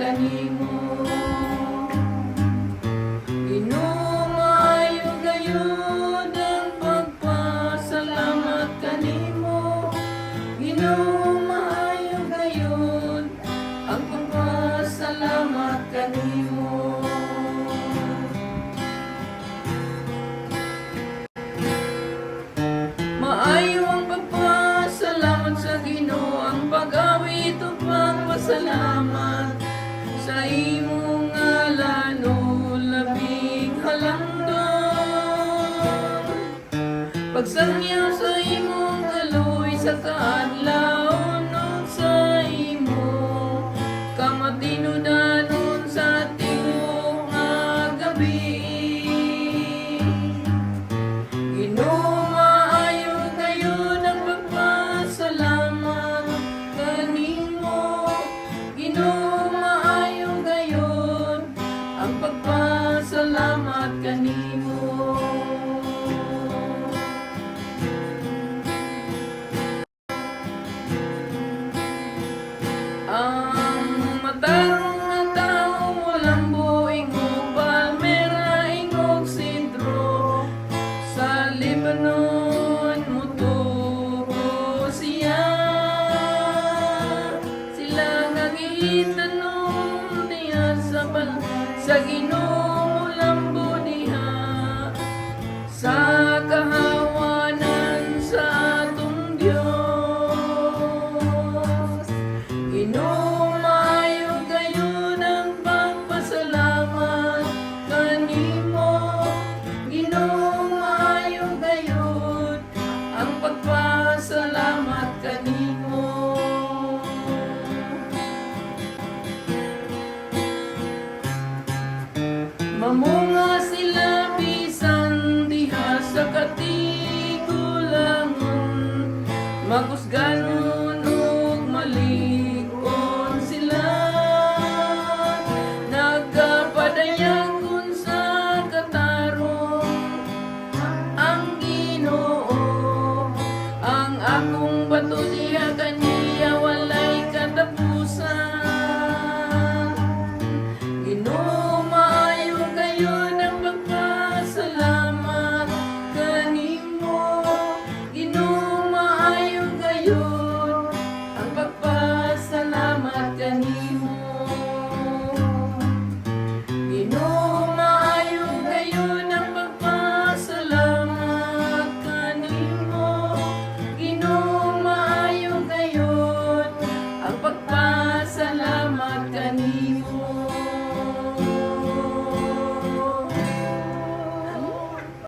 kanimo. Inumayo gayud ang pagpasalamat kanimo. Inumayo gayud ang pagpasalamat kanimo. Maayo ang pagpasalamat sa Ginoo, ang pag-awit ug pagpasalamat sa imong ngalan o labing halangdon. Pagsangyaw sa imong kaloy sa kaadlawon ug sa imong kamatinudanon sa tingog nga gabi. Salamat kanimo. Ang matarong nga tao walang buing ug palmera ingog sentro sa Lebanon mutubo siya. Sila nagiitanom niya sa Ginoo sa kahawanan sa atong Diyos. Inumayo gayud ang pagpasalamat kanimo. Inumayo gayud ang pagpasalamat kanimo. Mamunga sila bisan diha sa katigulangon, magusganon ug malig-on sila. Nagapadayagon sa katarong ang Ginoo, ang akong bato diha kaniya walay katapusan. You